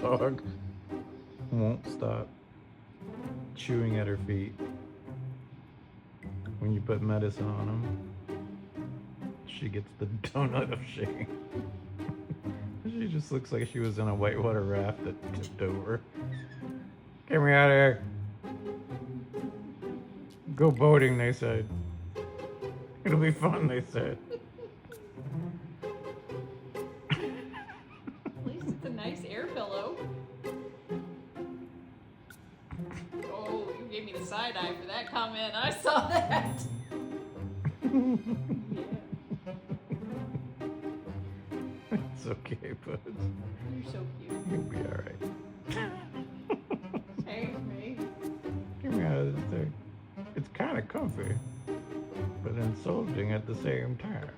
dog won't stop chewing at her feet when you put medicine on him. She gets the donut of shame. She just looks like she was in a whitewater raft that tipped over. Get me out of here. Go boating, they said. It'll be fun, they said. At least it's a nice air pillow. Oh, you gave me the side eye for that comment. I saw that. Yeah. It's okay, bud. You're so cute. You'll be alright. Thanks, me. Get me out of this thing. It's kind of comfy, but insulting at the same time.